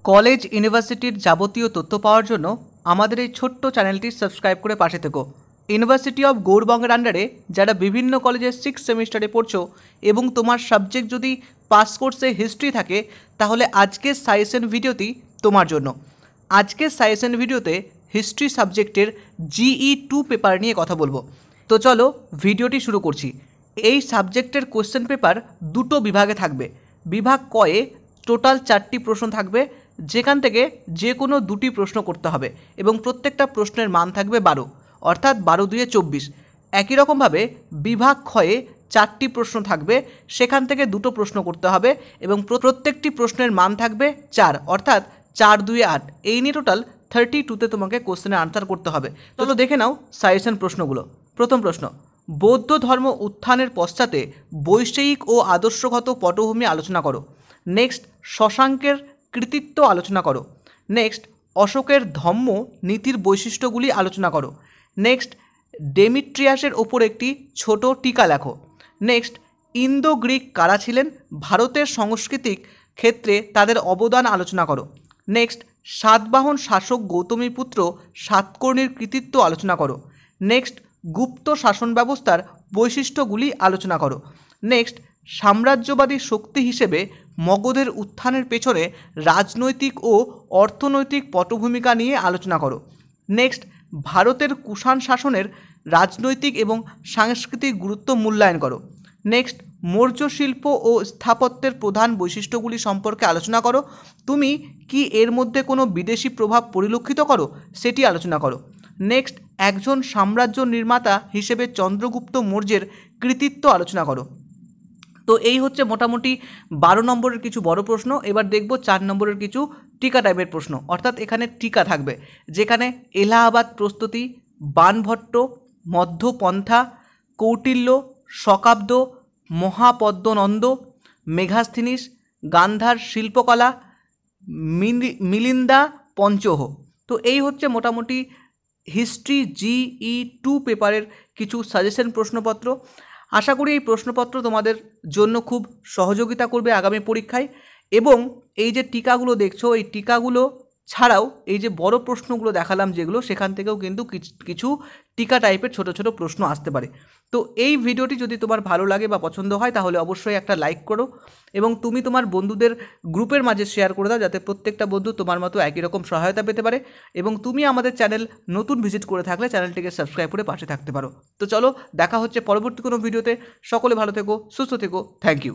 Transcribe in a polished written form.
College ইউনিভার্সিটির যাবতীয় তথ্য পাওয়ার জন্য আমাদের এই ছোট্ট চ্যানেলটি সাবস্ক্রাইব করে পাশে থেকো। ইউনিভার্সিটি অফ গৌড়বঙ্গের আন্ডারে যারা বিভিন্ন কলেজে 6th সেমিস্টারে পড়ছো এবং তোমার সাবজেক্ট যদি পাস কোর্সে হিস্ট্রি থাকে, তাহলে আজকের সাজেশন ভিডিওটি তোমার জন্য। আজকের সাজেশন ভিডিওতে হিস্ট্রি সাবজেক্টের GE2 পেপার নিয়ে কথা বলবো। তো চলো ভিডিওটি শুরু করছি। এই সাবজেক্টের কোশ্চেন পেপার দুটো বিভাগে থাকবে। বিভাগ কয়ে টোটাল 4টি প্রশ্ন থাকবে, যেখান থেকে যে কোনো দুটি প্রশ্ন করতে হবে এবং প্রত্যেকটা প্রশ্নের মান থাকবে 12, অর্থাৎ 12 দুয়ে 24। একই রকমভাবে বিভাগ ক্ষয়ে 4টি প্রশ্ন থাকবে, সেখান থেকে দুটো প্রশ্ন করতে হবে এবং প্রত্যেকটি প্রশ্নের মান থাকবে 4, অর্থাৎ 4 দুয়ে 8। এই নিয়ে টোটাল 32তে তোমাকে কোশ্চেনের আনসার করতে হবে। চলো দেখে নাও সাজেশন প্রশ্নগুলো। প্রথম প্রশ্ন, বৌদ্ধ ধর্ম উত্থানের পশ্চাতে বৈষয়িক ও আদর্শগত পটভূমি আলোচনা করো। নেক্সট, শশাঙ্কের কৃতিত্ব আলোচনা করো। নেক্সট, অশোকের ধম্ম নীতির বৈশিষ্ট্যগুলি আলোচনা করো। নেক্সট, ডেমিট্রিয়াসের ওপর একটি ছোট টিকা লেখো। নেক্সট, ইন্দো গ্রিক কারা ছিলেন, ভারতের সাংস্কৃতিক ক্ষেত্রে তাদের অবদান আলোচনা করো। নেক্সট, সাতবাহন শাসক গৌতমীপুত্র সাতকর্ণীর কৃতিত্ব আলোচনা করো। নেক্সট, গুপ্ত শাসন ব্যবস্থার বৈশিষ্ট্যগুলি আলোচনা করো। নেক্সট, সাম্রাজ্যবাদী শক্তি হিসেবে মগধের উত্থানের পেছনে রাজনৈতিক ও অর্থনৈতিক পটভূমিকা নিয়ে আলোচনা করো। নেক্সট, ভারতের কুষাণ শাসনের রাজনৈতিক এবং সাংস্কৃতিক গুরুত্ব মূল্যায়ন করো। নেক্সট, মৌর্য শিল্প ও স্থাপত্যের প্রধান বৈশিষ্ট্যগুলি সম্পর্কে আলোচনা করো। তুমি কি এর মধ্যে কোনো বিদেশি প্রভাব পরিলক্ষিত করো, সেটি আলোচনা করো। নেক্সট, একজন সাম্রাজ্য নির্মাতা হিসেবে চন্দ্রগুপ্ত মৌর্যের কৃতিত্ব আলোচনা করো। তো এই হচ্ছে মোটামুটি 12 নম্বরের কিছু বড় প্রশ্ন। এবার দেখব 4 নম্বরের কিছু টিকা টাইপের প্রশ্ন, অর্থাৎ এখানে টিকা থাকবে, যেখানে এলাহাবাদ প্রস্তুতি, বাণভট্ট, মধ্যপন্থা, কৌটিল্য, শকাব্দ, মহাপদ্মনন্দ, মেঘাস্থিনিস, গান্ধার শিল্পকলা, মিলিন্দা পঞ্চহ। তো এই হচ্ছে মোটামুটি হিস্ট্রি GE2 পেপারের কিছু সাজেশন প্রশ্নপত্র। আশা করি এই প্রশ্নপত্র তোমাদের জন্য খুব সহযোগিতা করবে আগামী পরীক্ষায়। এবং এই যে টিকাগুলো দেখছো, এই টিকাগুলো ছাড়াও এই যে বড় প্রশ্নগুলো দেখালাম যেগুলো, সেখান থেকেও কিন্তু কিছু টিকা টাইপের ছোট ছোট প্রশ্ন আসতে পারে। তো এই ভিডিওটি যদি তোমার ভালো লাগে বা পছন্দ হয়, তাহলে অবশ্যই একটা লাইক করো এবং তুমি তোমার বন্ধুদের গ্রুপের মাঝে শেয়ার করে দাও, যাতে প্রত্যেকটা বন্ধু তোমার মতো একই রকম সহায়তা পেতে পারে। এবং তুমি আমাদের চ্যানেল নতুন ভিজিট করে থাকলে চ্যানেলটিকে সাবস্ক্রাইব করে পাশে থাকতে পারো। তো চলো দেখা হচ্ছে পরবর্তী কোনো ভিডিওতে। সকলে ভালো থেকো, সুস্থ থেকো। Thank you.